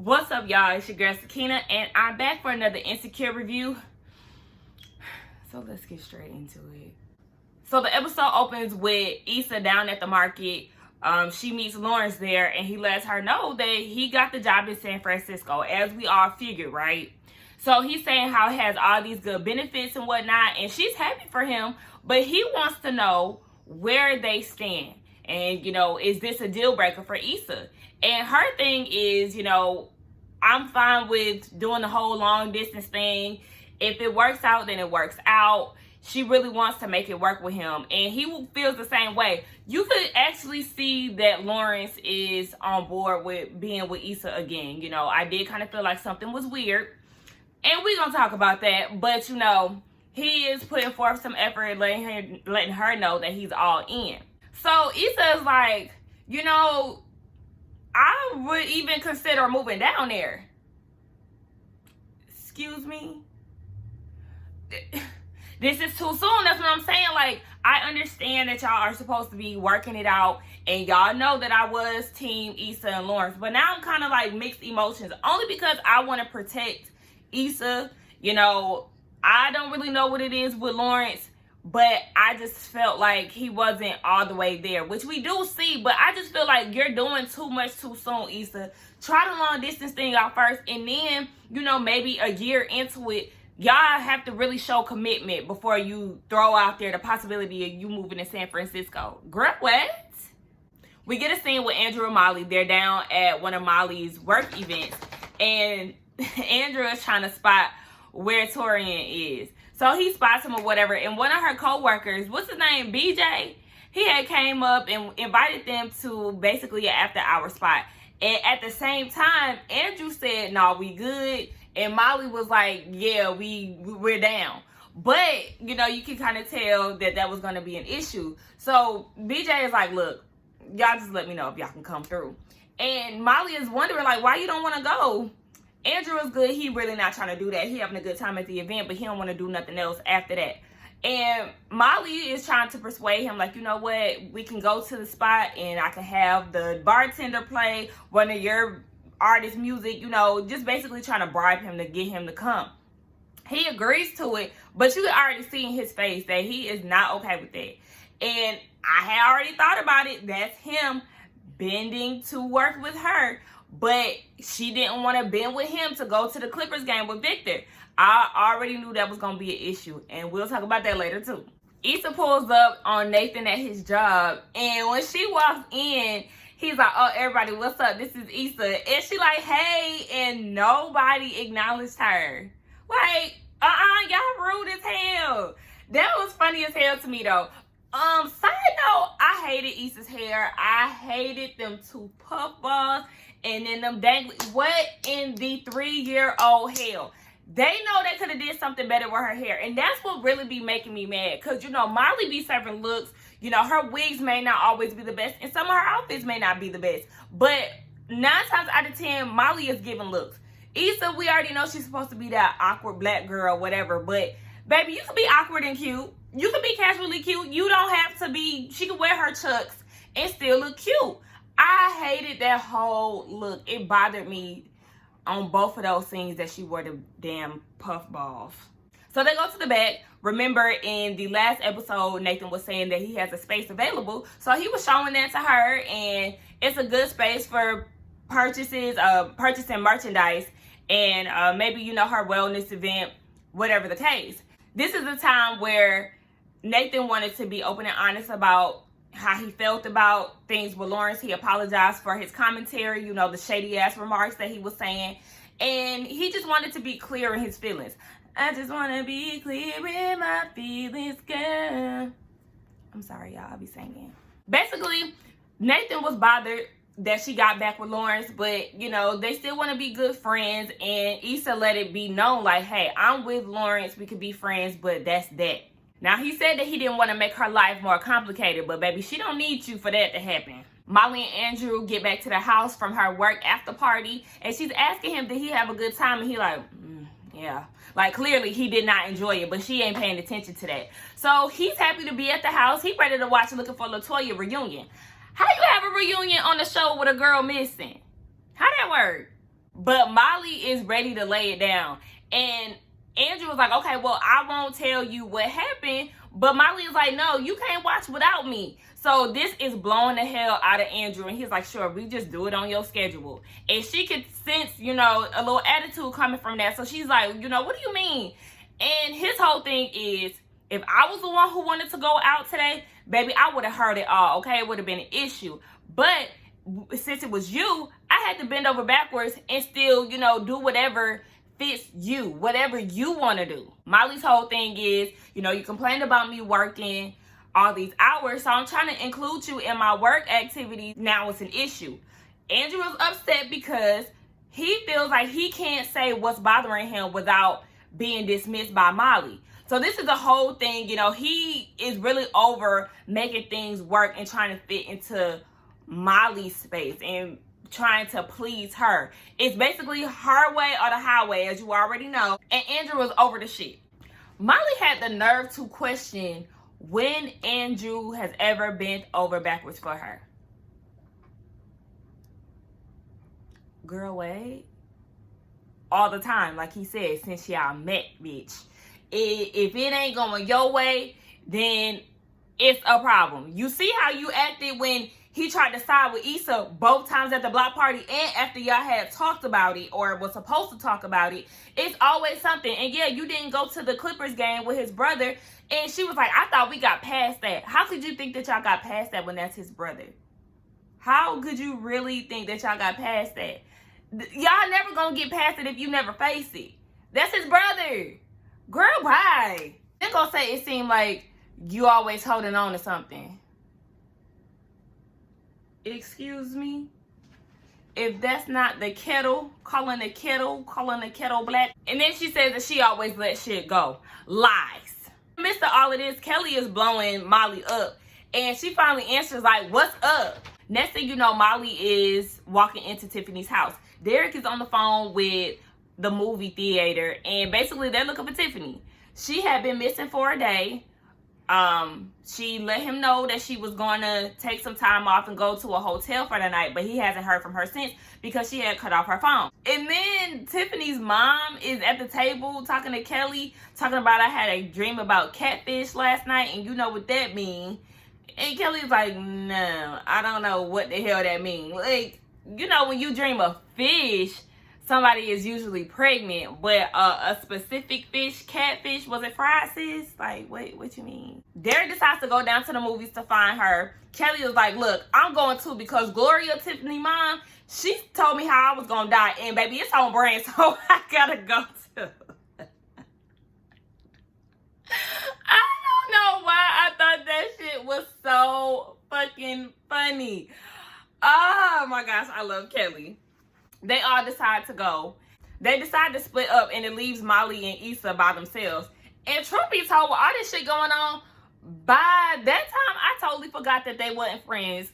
What's up, y'all? It's your girl Sakina, and I'm back for another Insecure review. So let's get straight into it. So the episode opens with Issa down at the market. She meets Lawrence there, and he lets her know that he got the job in San Francisco, as we all figured, right? So he's saying how it has all these good benefits and whatnot, and she's happy for him, but he wants to know where they stand. And, is this a deal breaker for Issa? And her thing is, I'm fine with doing the whole long distance thing. If it works out, then it works out. She really wants to make it work with him. And he feels the same way. You could actually see that Lawrence is on board with being with Issa again. I did kind of feel like something was weird. And we're going to talk about that. But, he is putting forth some effort, letting her know that he's all in. So Issa is like, I would even consider moving down there. Excuse me? This is too soon. That's what I'm saying. Like, I understand that y'all are supposed to be working it out. And y'all know that I was team Issa and Lawrence. But now I'm kind of like mixed emotions. Only because I want to protect Issa. I don't really know what it is with Lawrence. But I just felt like he wasn't all the way there, which we do see. But I just feel like you're doing too much too soon, Issa. Try the long distance thing out first. And then, maybe a year into it, y'all have to really show commitment before you throw out there the possibility of you moving to San Francisco. Girl, what? We get a scene with Andrew and Molly. They're down at one of Molly's work events. And Andrew is trying to spot where Torian is. So he spots him or whatever, and one of her co-workers, what's his name, BJ? He had came up and invited them to basically an after-hour spot. And at the same time, Andrew said, no, we good. And Molly was like, yeah, we're down. But, you can kind of tell that was going to be an issue. So BJ is like, look, y'all just let me know if y'all can come through. And Molly is wondering, like, why you don't want to go? Andrew is good. He really not trying to do that. He having a good time at the event, but he don't want to do nothing else after that. And Molly is trying to persuade him, like, you know what? We can go to the spot and I can have the bartender play one of your artist music, just basically trying to bribe him to get him to come. He agrees to it, but you can already see in his face that he is not okay with that. And I had already thought about it. That's him bending to work with her. But she didn't want to bend with him to go to the Clippers game with Victor. I already knew that was going to be an issue. And we'll talk about that later too. Issa pulls up on Nathan at his job. And when she walks in, he's like, oh, everybody, what's up? This is Issa. And she like, hey. And nobody acknowledged her. Like, y'all rude as hell. That was funny as hell to me though. Side note, I hated Issa's hair. I hated them two puff balls. And then them dangling, what in the 3-year-old hell? They know they could have did something better with her hair. And that's what really be making me mad. Because, Molly be serving looks. Her wigs may not always be the best. And some of her outfits may not be the best. But 9 times out of 10, Molly is giving looks. Issa, we already know she's supposed to be that awkward black girl, whatever. But, baby, you can be awkward and cute. You can be casually cute. You don't have to be, she can wear her chucks and still look cute. I hated that whole look. It bothered me on both of those scenes that she wore the damn puff balls. So they go to the back. Remember in the last episode, Nathan was saying that he has a space available. So he was showing that to her, and it's a good space for purchasing merchandise and maybe, her wellness event, whatever the case. This is a time where Nathan wanted to be open and honest about how he felt about things with Lawrence. He apologized for his commentary, the shady ass remarks that he was saying. And he just wanted to be clear in his feelings. I just want to be clear in my feelings, girl. I'm sorry, y'all. I'll be singing. Basically, Nathan was bothered that she got back with Lawrence, but, they still want to be good friends. And Issa let it be known, like, hey, I'm with Lawrence. We could be friends, but that's that. Now, he said that he didn't want to make her life more complicated, but baby, she don't need you for that to happen. Molly and Andrew get back to the house from her work after party, and she's asking him, did he have a good time? And he like, yeah. Like, clearly, he did not enjoy it, but she ain't paying attention to that. So, he's happy to be at the house. He ready to watch Looking for LaToya reunion. How you have a reunion on the show with a girl missing? How that work? But Molly is ready to lay it down. And Andrew was like, okay, well, I won't tell you what happened. But Molly is like, no, you can't watch without me. So this is blowing the hell out of Andrew. And he's like, sure, we just do it on your schedule. And she could sense, a little attitude coming from that. So she's like, what do you mean? And his whole thing is, if I was the one who wanted to go out today, baby, I would have heard it all, okay? It would have been an issue. But since it was you, I had to bend over backwards and still, do whatever fits you, whatever you want to do. Molly's whole thing is, you complained about me working all these hours, so I'm trying to include you in my work activities. Now it's an issue. Andrew is upset because he feels like he can't say what's bothering him without being dismissed by Molly. So this is the whole thing, he is really over making things work and trying to fit into Molly's space and trying to please her. It's basically her way or the highway, as you already know. And Andrew was over the shit. Molly had the nerve to question when Andrew has ever bent over backwards for her. Girl, wait. All the time, like he said, since y'all met, bitch. If it ain't going your way, then it's a problem. You see how you acted when he tried to side with Issa both times at the block party and after y'all had talked about it or was supposed to talk about it. It's always something. And yeah, you didn't go to the Clippers game with his brother. And she was like, I thought we got past that. How could you think that y'all got past that when that's his brother? How could you really think that y'all got past that? Y'all never gonna get past it if you never face it. That's his brother. Girl, bye. They're gonna say it seemed like you always holding on to something. Excuse me? If that's not the kettle, calling the kettle black. And then she says that she always let shit go. Lies. Amidst all of this, Kelly is blowing Molly up. And she finally answers like, what's up? Next thing you know, Molly is walking into Tiffany's house. Derek is on the phone with the movie theater, and basically they're looking for Tiffany. She had been missing for a day. She let him know that she was going to take some time off and go to a hotel for the night, but he hasn't heard from her since because she had cut off her phone. And then Tiffany's mom is at the table talking to Kelly, talking about, I had a dream about catfish last night, and you know what that means. And Kelly's like, no, I don't know what the hell that means. Like, when you dream of fish, somebody is usually pregnant, but a specific fish, catfish, was it fried, sis? Like, wait, what you mean? Derek decides to go down to the movies to find her. Kelly was like, look, I'm going too because Gloria, Tiffany mom, she told me how I was going to die. And baby, it's on brand, so I gotta go too. I don't know why I thought that shit was so fucking funny. Oh my gosh, I love Kelly. They all decide to go. They decide to split up, and it leaves Molly and Issa by themselves. And truth be told, with all this shit going on, by that time, I totally forgot that they wasn't friends.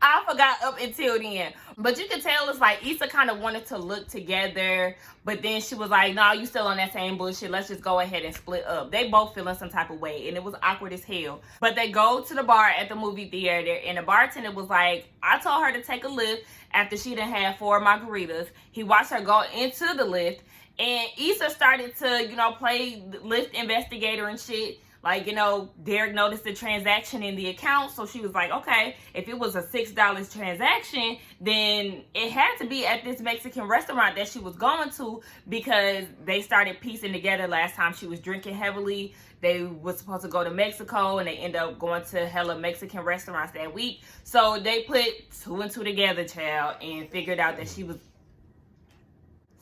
I forgot up until then. But you can tell it's like Issa kind of wanted to look together, but then she was like, no, you still on that same bullshit. Let's just go ahead and split up. They both feeling some type of way, and it was awkward as hell. But they go to the bar at the movie theater, and the bartender was like, I told her to take a lift after she done had 4 margaritas. He watched her go into the lift, and Issa started to, play lift investigator and shit. Like, Derek noticed the transaction in the account, so she was like, okay, if it was a $6 transaction, then it had to be at this Mexican restaurant that she was going to, because they started piecing together last time she was drinking heavily. They were supposed to go to Mexico, and they ended up going to hella Mexican restaurants that week. So they put 2 and 2 together, child, and figured out that she was...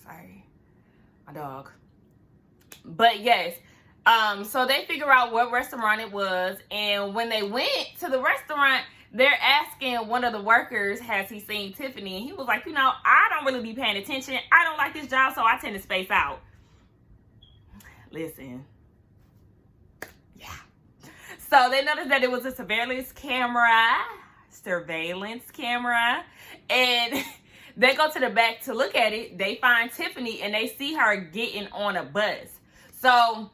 Sorry. My dog. But yes... so they figure out what restaurant it was, and when they went to the restaurant, they're asking one of the workers, has he seen Tiffany? And he was like, I don't really be paying attention. I don't like this job, so I tend to space out. Listen. Yeah. So they noticed that it was a surveillance camera, and they go to the back to look at it. They find Tiffany, and they see her getting on a bus. So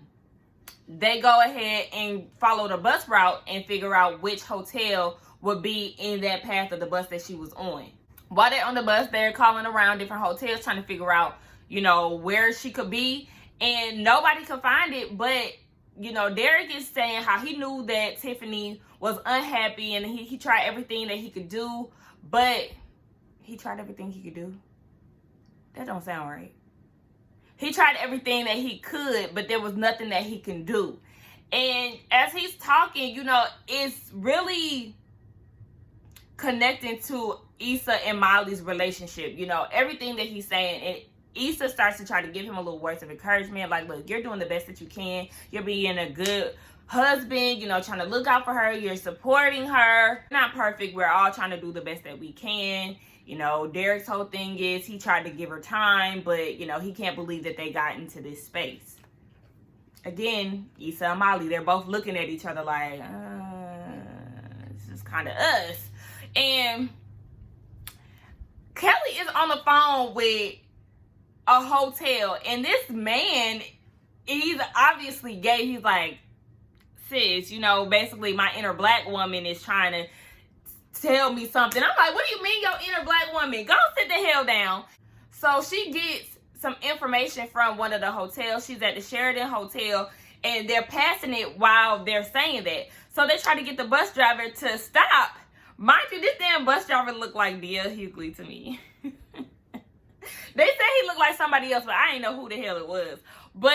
they go ahead and follow the bus route and figure out which hotel would be in that path of the bus that she was on. While they're on the bus, they're calling around different hotels trying to figure out, you know, where she could be. And nobody could find it. But, you know, Derek is saying how he knew that Tiffany was unhappy and he tried everything that he could do. But he tried everything he could do. That don't sound right. He tried everything that he could, but there was nothing that he can do. And as he's talking, you know, it's really connecting to Issa and Molly's relationship. You know, everything that he's saying, and Issa starts to try to give him a little words of encouragement. Like, look, you're doing the best that you can. You're being a good husband, you know, trying to look out for her. You're supporting her. Not perfect. We're all trying to do the best that we can. You know, Derek's whole thing is he tried to give her time, but, you know, he can't believe that they got into this space. Again, Issa and Molly, they're both looking at each other like, this is kind of us. And Kelly is on the phone with a hotel, and this man, he's obviously gay. He's like, sis, you know, basically my inner black woman is trying to tell me something. I'm like, what do you mean your inner black woman? Go sit the hell down. So she gets some information from one of the hotels. She's at the Sheraton Hotel, and they're passing it while they're saying that. So they try to get the bus driver to stop. Mind you, this damn bus driver looked like D.L. Hughley to me. They say he looked like somebody else, but I didn't know who the hell it was. But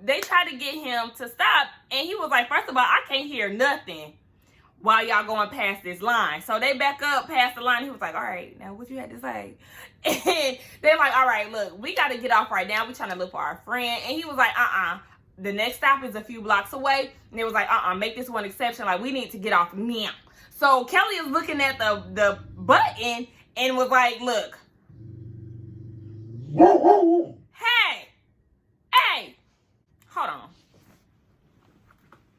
they tried to get him to stop, and he was like, first of all, I can't hear nothing while y'all going past this line. So they back up past the line. He was like, all right, now what you had to say? And they're like, all right, look, we got to get off right now. We're trying to look for our friend. And he was like, the next stop is a few blocks away. And it was like, make this one exception. Like, we need to get off now. So Kelly is looking at the button and was like, look. Hey, hold on.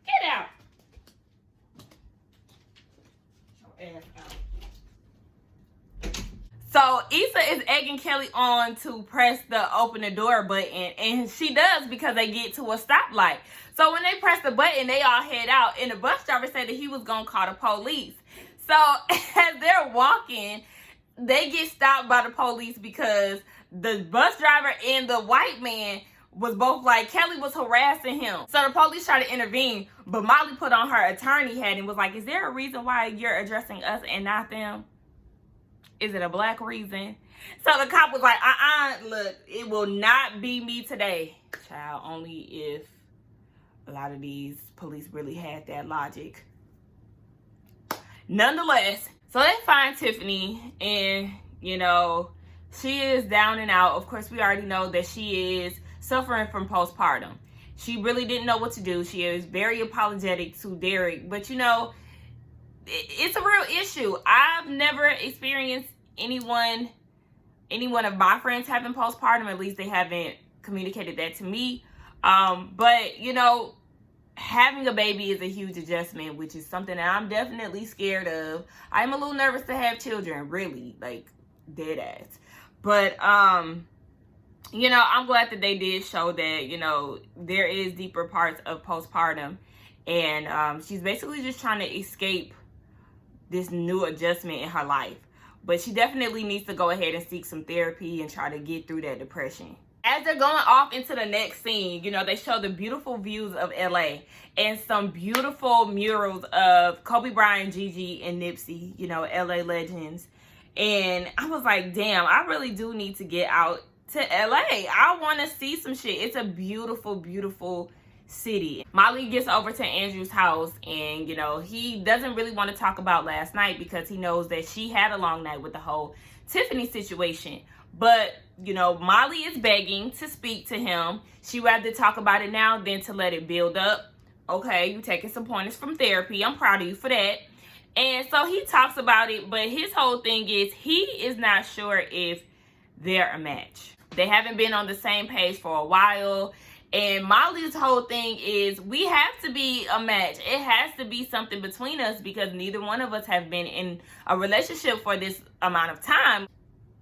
Get out. So Issa is egging Kelly on to press the open the door button, and she does because they get to a stoplight. So when they press the button, they all head out, and the bus driver said that he was gonna call the police. So as they're walking, they get stopped by the police because the bus driver and the white man was both like, Kelly was harassing him. So the police tried to intervene, but Molly put on her attorney hat and was like, is there a reason why you're addressing us and not them? Is it a black reason? So the cop was like, look, it will not be me today, child, only if a lot of these police really had that logic. Nonetheless, so they find Tiffany, and, you know, she is down and out. Of course, we already know that she is suffering from postpartum. She really didn't know what to do. She is very apologetic to Derek, but, you know, it's a real issue. I've never experienced anyone of my friends having postpartum. At least they haven't communicated that to me. But, you know, having a baby is a huge adjustment, which is something that I'm definitely scared of. I'm a little nervous to have children, really, like, dead ass. But, you know, I'm glad that they did show that, you know, there is deeper parts of postpartum. And she's basically just trying to escape this new adjustment in her life. But she definitely needs to go ahead and seek some therapy and try to get through that depression. As they're going off into the next scene, you know, they show the beautiful views of LA and some beautiful murals of Kobe Bryant, Gigi, and Nipsey, you know, LA legends. And I was like, damn, I really do need to get out to LA. I want to see some shit. It's a beautiful, beautiful city. Molly gets over to Andrew's house, and, you know, he doesn't really want to talk about last night because he knows that she had a long night with the whole Tiffany situation. But, you know, Molly is begging to speak to him. She rather talk about it now than to let it build up. Okay, you taking some pointers from therapy. I'm proud of you for that. And so he talks about it, but his whole thing is he is not sure if they're a match. They haven't been on the same page for a while. And Molly's whole thing is we have to be a match. It has to be something between us because neither one of us have been in a relationship for this amount of time.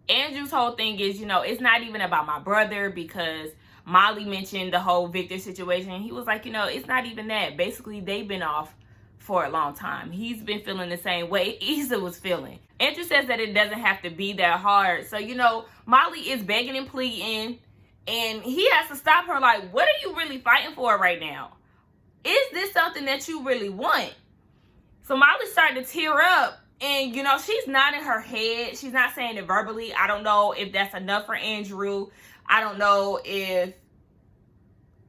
Andrew's whole thing is, you know, it's not even about my brother because Molly mentioned the whole Victor situation. He was like, you know, it's not even that. Basically, they've been off for a long time. He's been feeling the same way Issa was feeling. Andrew says that it doesn't have to be that hard. So, Molly is begging and pleading, and he has to stop her. Like, what are you really fighting for right now? Is this something that you really want? So Molly's starting to tear up, and, she's nodding her head. She's not saying it verbally. I don't know if that's enough for Andrew. I don't know if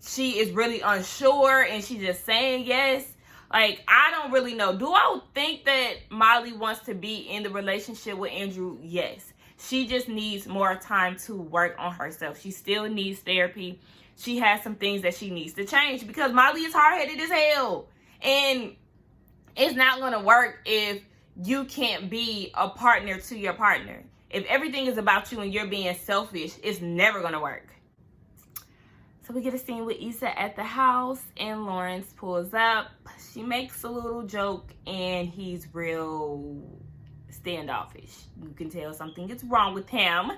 she is really unsure and she's just saying yes. Like, I don't really know. Do I think that Molly wants to be in the relationship with Andrew? Yes. She just needs more time to work on herself. She still needs therapy. She has some things that she needs to change because Molly is hard-headed as hell. And it's not going to work if you can't be a partner to your partner. If everything is about you and you're being selfish, it's never going to work. So we get a scene with Issa at the house, and Lawrence pulls up. She makes a little joke, and he's real standoffish. You can tell something is wrong with him.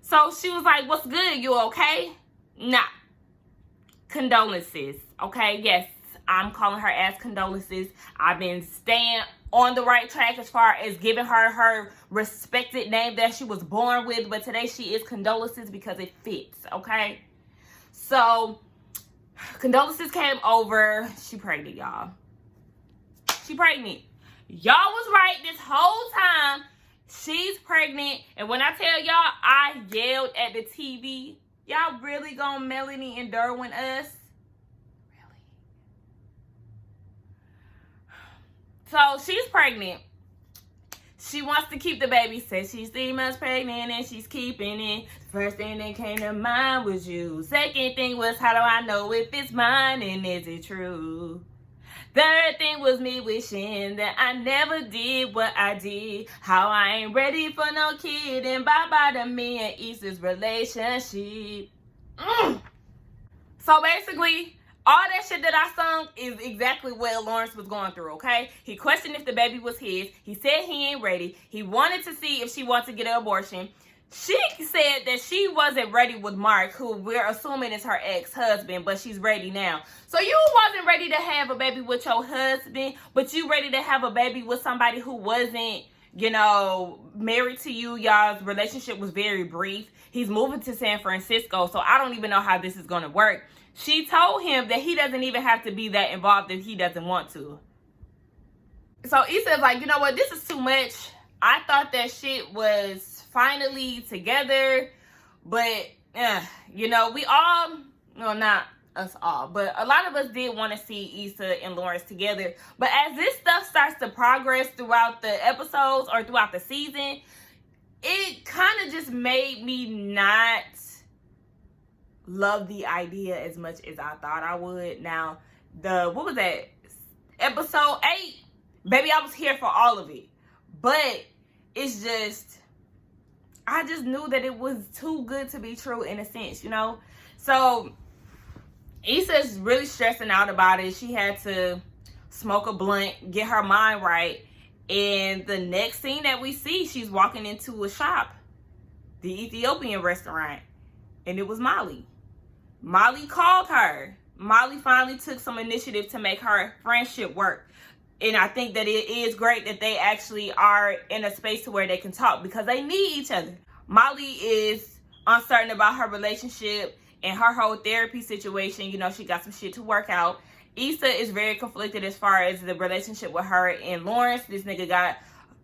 So she was like, "What's good? You okay?" Nah. Condolences. Okay, yes, I'm calling her ass condolences. I've been staying on the right track as far as giving her her respected name that she was born with, but today she is condolences because it fits, okay? So, condolences came over. She pregnant, y'all. She pregnant. Y'all was right this whole time. She's pregnant. And when I tell y'all, I yelled at the TV. Y'all really gonna Melanie and Derwin us? Really? So, she's pregnant. She wants to keep the baby. Says she's 3 months pregnant and she's keeping it. First thing that came to mind was you. Second thing was, how do I know if it's mine and is it true? Third thing was me wishing that I never did what I did. How I ain't ready for no kid, and bye-bye to me and Issa's relationship. So basically, all that shit that I sung is exactly what Lawrence was going through, okay? He questioned if the baby was his. He said he ain't ready. He wanted to see if she wants to get an abortion. She said that she wasn't ready with Mark, who we're assuming is her ex-husband, but she's ready now. So you wasn't ready to have a baby with your husband, but you ready to have a baby with somebody who wasn't, married to you. Y'all's relationship was very brief. He's moving to San Francisco, so I don't even know how this is going to work. She told him that he doesn't even have to be that involved if he doesn't want to. So Issa's like, you know what? This is too much. I thought that shit was finally together, but we all, not us all, but a lot of us did want to see Issa and Lawrence together. But as this stuff starts to progress throughout the episodes or throughout the season, it kind of just made me not love the idea as much as I thought I would. Now, what was that? Episode 8, baby, I was here for all of it, but it's just, I just knew that it was too good to be true in a sense, So Issa's really stressing out about it. She had to smoke a blunt, get her mind right. And the next scene that we see, she's walking into a shop, the Ethiopian restaurant, and it was Molly. Molly called her. Molly finally took some initiative to make her friendship work. And I think that it is great that they actually are in a space to where they can talk because they need each other. Molly is uncertain about her relationship and her whole therapy situation. She got some shit to work out. Issa is very conflicted as far as the relationship with her and Lawrence. This nigga got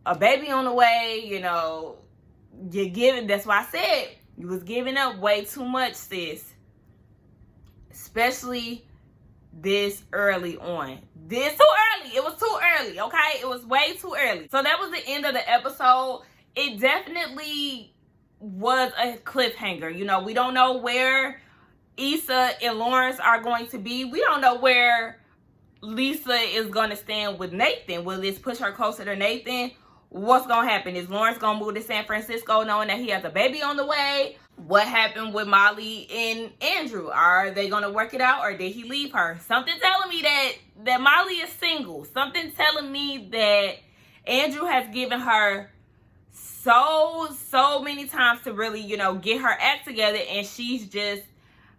a baby on the way. You're giving, that's why I said you was giving up way too much, sis. Especially this early on. This too early. It was too early, okay? It was way too early. So that was the end of the episode. It definitely was a cliffhanger. We don't know where Issa and Lawrence are going to be. We don't know where Lisa is going to stand with Nathan. Will this push her closer to Nathan? What's going to happen? Is Lawrence going to move to San Francisco knowing that he has a baby on the way? What happened with Molly and Andrew? Are they going to work it out, or did he leave her? Something telling me that Molly is single. Something telling me that Andrew has given her so many times to really, get her act together, and she's just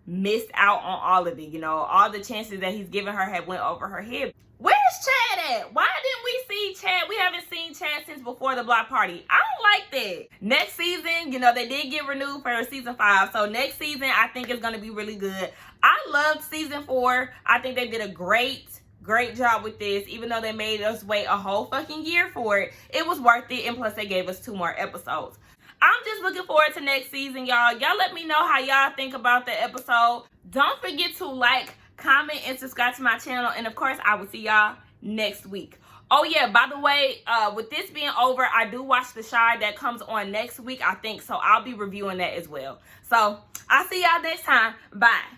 missed out on all of it. All the chances that he's given her have went over her head. Where's Chad Chad. Why didn't we see Chad? We haven't seen Chad since before the block party. I don't like that. Next season, you know, they did get renewed for season 5. So next season, I think it's going to be really good. I loved season 4. I think they did a great job with this. Even though they made us wait a whole fucking year for it, it was worth it. And plus, they gave us 2 more episodes. I'm just looking forward to next season, y'all. Y'all let me know how y'all think about the episode. Don't forget to like, comment, and subscribe to my channel. And of course, I will see y'all next week. Oh yeah, by the way, with this being over, I do watch The Shy that comes on next week, I think. So I'll be reviewing that as well. So I'll see y'all next time. Bye.